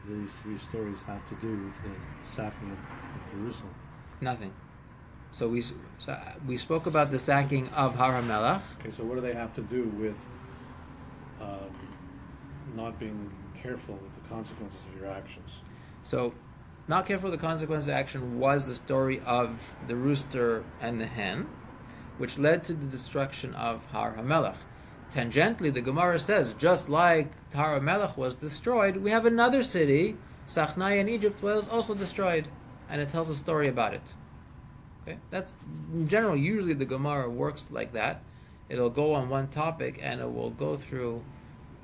these three stories have to do with the sacking of Jerusalem? Nothing. So we spoke about the sacking of Har HaMelech. Okay, so what do they have to do with not being careful with the consequences of your actions? So, not careful with the consequences of action was the story of the rooster and the hen, which led to the destruction of Har HaMelech. Tangentially, the Gemara says, just like Har HaMelech was destroyed, we have another city, Sachnai in Egypt, was also destroyed. and it tells a story about it. Okay, that's in general. Usually the Gemara works like that. It'll go on one topic and it will go through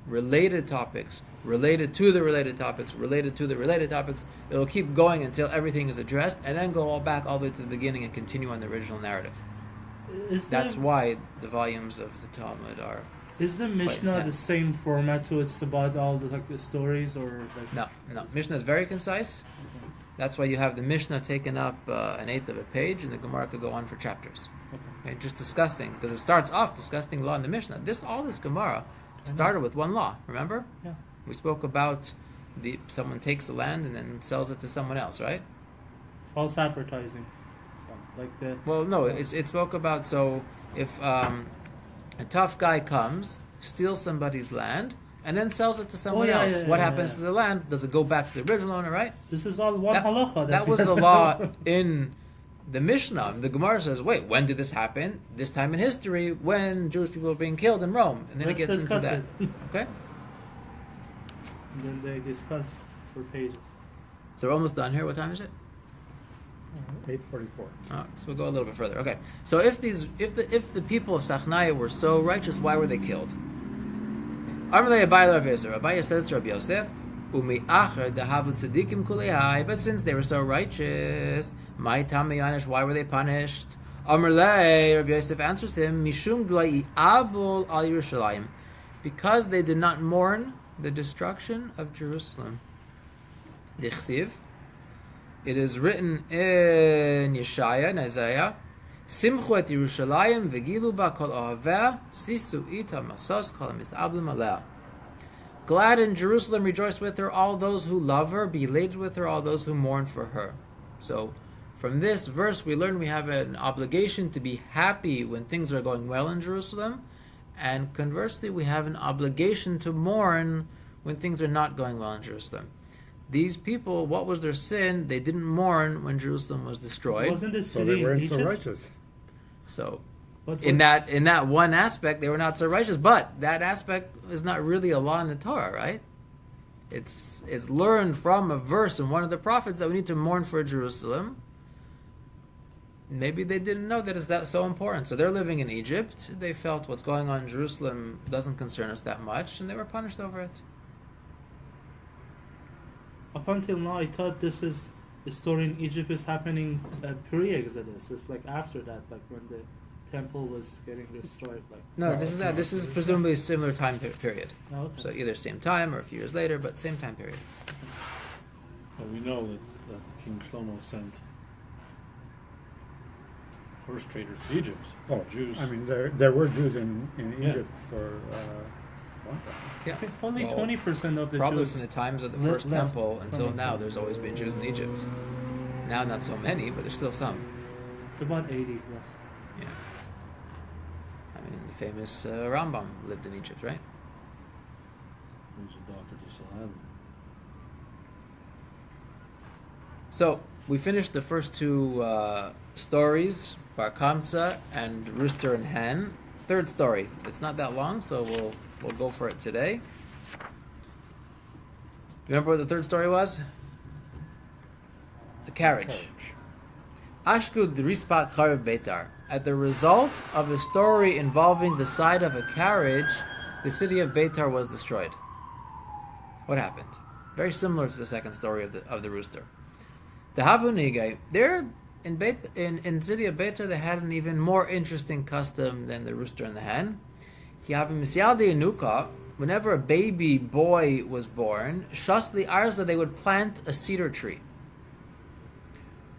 related topics, related to the related topics, related to the related topics. It'll keep going until everything is addressed, and then go back all the way to the beginning and continue on the original narrative. That's why the volumes of the Talmud are. Is the Mishnah the intense. same format to it's about all the stories, or like? No. Mishnah is very concise. That's why you have the Mishnah taken up an eighth of a page, and the Gemara could go on for chapters. Okay, just discussing, because it starts off discussing law in the Mishnah. All this Gemara started with one law. Remember? Yeah. We spoke about someone takes the land and then sells it to someone else, right? False advertising. So, like the. Well, no, it spoke about, so if a tough guy comes, steals somebody's land, and then sells it to someone else, what happens to the land? Does it go back to the original owner, right? This is all one halacha. That was the law in the Mishnah. The Gemara says, wait, when did this happen? This time in history, when Jewish people were being killed in Rome. And then Let's it gets into discuss that. it. Okay? And then they discuss for pages. So we're almost done here. What time is it? 8:44. Oh, so we'll go a little bit further. Okay. So if the people of Sachnaya were so righteous, why were they killed? Abaye says to Rabbi Yosef, but since they were so righteous, why were they punished? Rabbi Yosef answers him, because they did not mourn the destruction of Jerusalem. Dichsiv. It is written in Yeshaya and Isaiah, Simchu et Yerushalayim v'gilu ba kol ohaveh sisu ita masos kol mistablim aleh. Glad in Jerusalem, rejoice with her, all those who love her. Be elated with her, all those who mourn for her. So, from this verse, we learn we have an obligation to be happy when things are going well in Jerusalem, and conversely, we have an obligation to mourn when things are not going well in Jerusalem. These people, what was their sin? They didn't mourn when Jerusalem was destroyed. Wasn't this So city they weren't in so Egypt? righteous. So, But in that one aspect, they were not so righteous. But that aspect is not really a law in the Torah, right? It's learned from a verse in one of the prophets that we need to mourn for Jerusalem. Maybe they didn't know that it's that so important. So they're living in Egypt. They felt what's going on in Jerusalem doesn't concern us that much, and they were punished over it. Up until now, I thought the story in Egypt is happening pre-Exodus. It's like after that, like when the temple was getting destroyed. Like No, this is presumably a similar time period. oh, okay. So either same time or a few years later, but same time period. Well, we know that King Shlomo sent horse traders to Egypt. Oh, Jews. I mean, there were Jews in Yeah. Egypt for long time. Yeah. Only Well, 20% of the Probably Jews. from the times of the left first temple from until now, Egypt. there's always been Jews in Egypt. Now, not so many, but there's still some. About 80 left. Yeah. I mean, the famous Rambam lived in Egypt, right? Who's the daughter to Saladin? So we finished the first two stories, Bar Kamsa and Rooster and Hen. Third story. It's not that long, so we'll go for it today. Remember what the third story was? The carriage. Ashkud Rispat Charev Beitar. At the result of a story involving the side of a carriage, the city of Beitar was destroyed. What happened? Very similar to the second story of the rooster. The Havunige, there in city of Beitar, they had an even more interesting custom than the rooster and the hen. Whenever a baby boy was born, Shasli Arza, they would plant a cedar tree.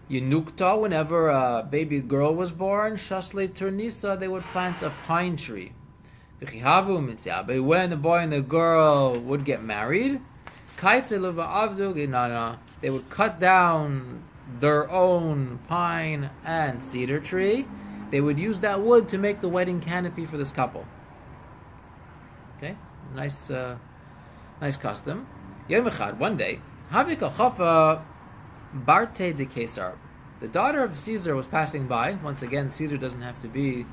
Yenukta, whenever a baby girl was born, Shasli Turnisa, they would plant a pine tree. When the boy and the girl would get married, they would cut down their own pine and cedar tree. They would use that wood to make the wedding canopy for this couple. Okay, nice custom. Yom Echad, one day, Havika Chaffa Barte de Caesar, the daughter of Caesar, was passing by. Once again, Caesar doesn't have to be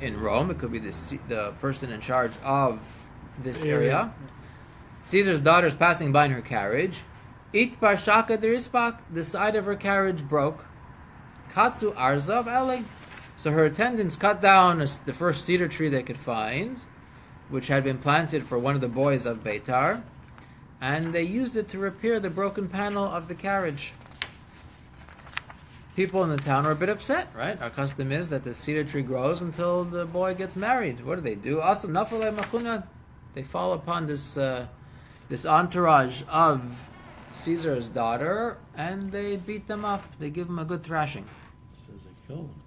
in Rome. It could be the person in charge of this area. Caesar's daughter is passing by in her carriage. It bar shaka derispak, the side of her carriage broke. Katsu arzav ele. So her attendants cut down the first cedar tree they could find, which had been planted for one of the boys of Beitar, and they used it to repair the broken panel of the carriage. People in the town are a bit upset, right? Our custom is that the cedar tree grows until the boy gets married. What do? Asa nafale machuna. They fall upon this entourage of Caesar's daughter, and they beat them up. They give them a good thrashing. It says they killed them.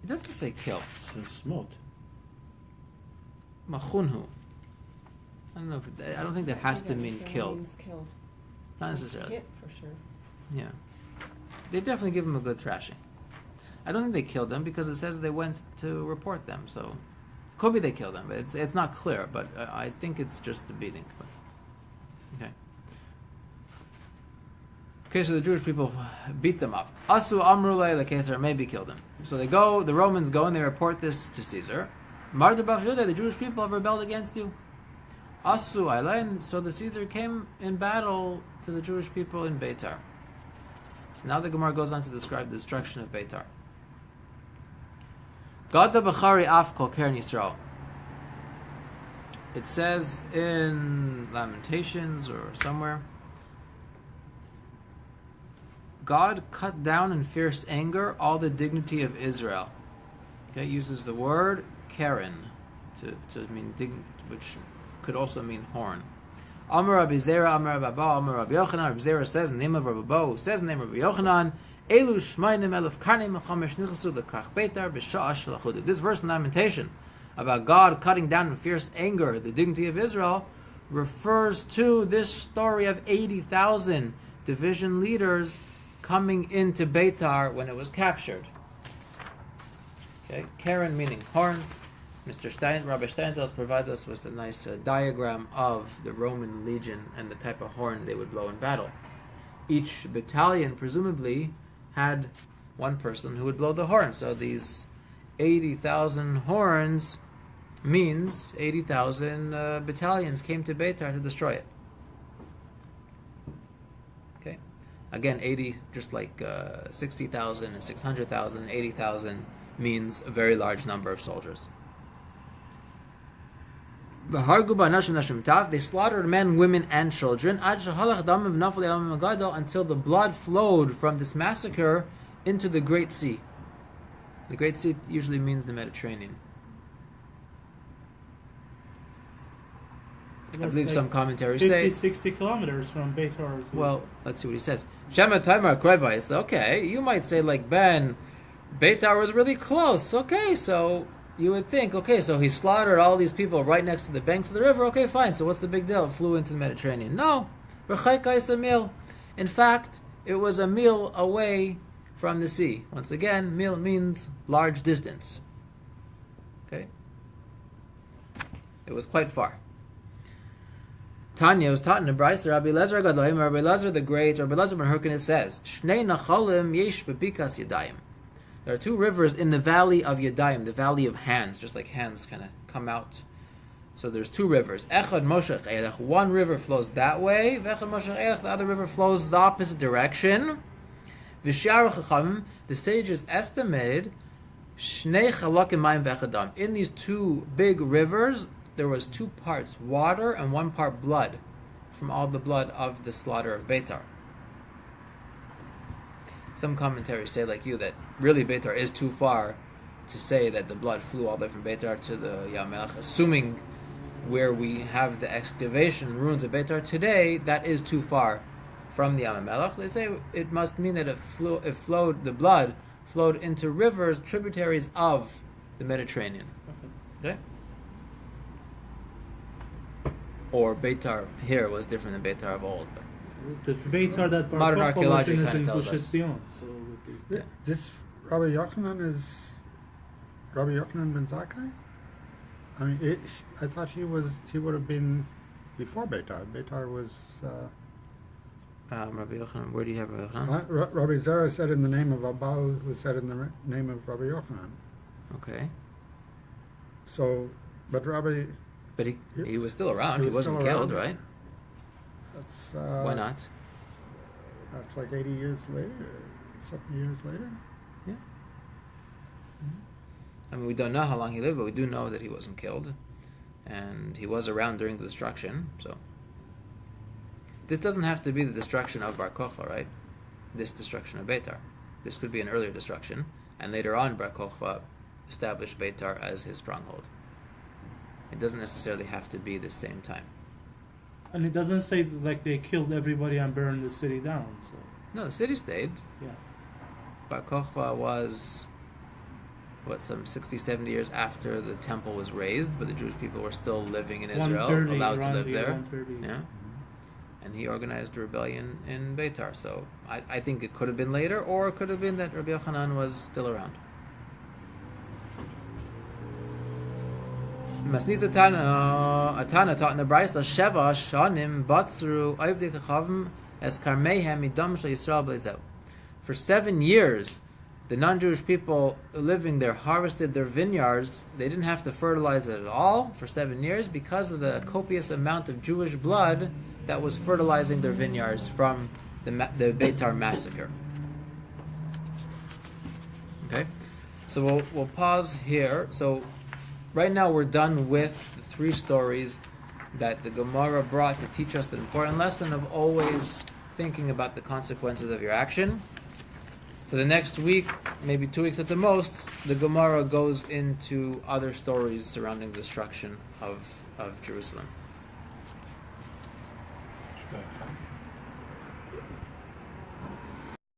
It doesn't say kill. It says smote. Machunhu. I don't know. I don't think that has to mean killed. Means killed. Not necessarily. Hit for sure. Yeah. They definitely give them a good thrashing. I don't think they killed them because it says they went to report them. So, could be they killed them, but it's not clear. But I think it's just the beating. But, okay. Okay, so the Jewish people beat them up. Asu amrule the Caesar, maybe killed them. So they go. The Romans go and they report this to Caesar. Mardu Bach, the Jewish people have rebelled against you. Asu Ailen. So the Caesar came in battle to the Jewish people in Beitar. Now the Gemara goes on to describe the destruction of Beitar. Gada b'chari af kol keren Yisrael. It says in Lamentations or somewhere, God cut down in fierce anger all the dignity of Israel. Okay, it uses the word keren to mean which could also mean horn. Amar Rabbi Zera, Amar Rabbi Abba, Amar Rabbi Yochanan. Rabbi Zera says in the name of Rabbi Abba, says in the name of Rabbi Yochanan, Elu shmainim elef karnim mechamesh nichasu lekrach beitar b'sha'ah shelachudu. This verse in Lamentation about God cutting down in fierce anger the dignity of Israel refers to this story of 80,000 division leaders coming into Beitar when it was captured. Okay, Karen meaning horn. Rabbi Steinsaltz provides us with a nice diagram of the Roman legion and the type of horn they would blow in battle. Each battalion presumably had one person who would blow the horn. So these 80,000 horns means 80,000 battalions came to Beitar to destroy it. Okay, again, 80, just like 60,000 and 600,000, 80,000 means a very large number of soldiers. They slaughtered men, women, and children until the blood flowed from this massacre into the Great Sea. The Great Sea usually means the Mediterranean. I believe some commentaries 50, say 60 kilometers from Beitar. Well, let's see what he says. Shema Taimar Krevais. Okay, you might say like Ben, Beitar was really close. Okay, so you would think, okay, so he slaughtered all these people right next to the banks of the river. Okay, fine. So what's the big deal? It flew into the Mediterranean. No, Rechaika is a meal. In fact, it was a meal away from the sea. Once again, meal means large distance. Okay, it was quite far. Tanya was taught in the Brisa. Rabbi Lezer Gadloim, Rabbi Lezer the Great, Rabbi Lezer ben Hyrcanus says, Shnei Nachalim yesh bebikas Yadayim. There are two rivers in the valley of Yadayim, the valley of hands, just like hands kind of come out. So there's two rivers. Echad Moshech Eilech. One river flows that way. Vechad Moshech Eilech. The other river flows the opposite direction. V'shar Chachamim. The sages estimated Shnei Chalakim Mayim V'echadam. In these two big rivers, there was two parts, water and one part blood, from all the blood of the slaughter of Beitar. Some commentaries say, like you, that really Beitar is too far to say that the blood flew all the way from Beitar to the Yam Melech. Assuming where we have the excavation ruins of Beitar today, that is too far from the Yam Melech. They say it must mean that the blood flowed into rivers, tributaries of the Mediterranean. Okay? Or Beitar here was different than Beitar of old. The Beitar that Bar Modern Kokhba was archaeology in is kinda in tells Gush us. Etzion, so it would be. Yeah. This Rabbi Yochanan is Rabbi Yochanan ben Zakkai? I mean, I thought he would have been before Beitar. Beitar was. Rabbi Yochanan, where do you have Rabbi Yochanan? Rabbi Zera said in the name of Abba, who said in the name of Rabbi Yochanan. Okay. So, but Rabbi. But he was still around. He was wasn't still killed, around. right? That's Why not? That's like 80 years later, 70 years later. Yeah. I mean, we don't know how long he lived, but we do know that he wasn't killed, and he was around during the destruction. So this doesn't have to be the destruction of Bar Kokhba, right? This destruction of Beitar. This could be an earlier destruction, and later on Bar Kokhba established Beitar as his stronghold. It doesn't necessarily have to be the same time. And it doesn't say that, like, they killed everybody and burned the city down. So No, the city stayed. yeah. Bar Kokhba was, some 60, 70 years after the temple was raised, but the Jewish people were still living in Israel, 130, allowed to around live the there. 130. Yeah. And he organized a rebellion in Beitar. So I think it could have been later, or it could have been that Rabbi Yochanan was still around. Masniz Atana taught in the Brisa, Sheva Shanim Batzru Oivdei Kachavim Es Karmeihem Midam Shel Yisrael B'Ezeu. For 7 years, the non-Jewish people living there harvested their vineyards. They didn't have to fertilize it at all for 7 years because of the copious amount of Jewish blood that was fertilizing their vineyards from the Beitar massacre. Okay, so we'll pause here. So right now we're done with the 3 stories that the Gemara brought to teach us the important lesson of always thinking about the consequences of your action. For the next week, maybe 2 weeks at the most, the Gemara goes into other stories surrounding the destruction of Jerusalem. Should I come?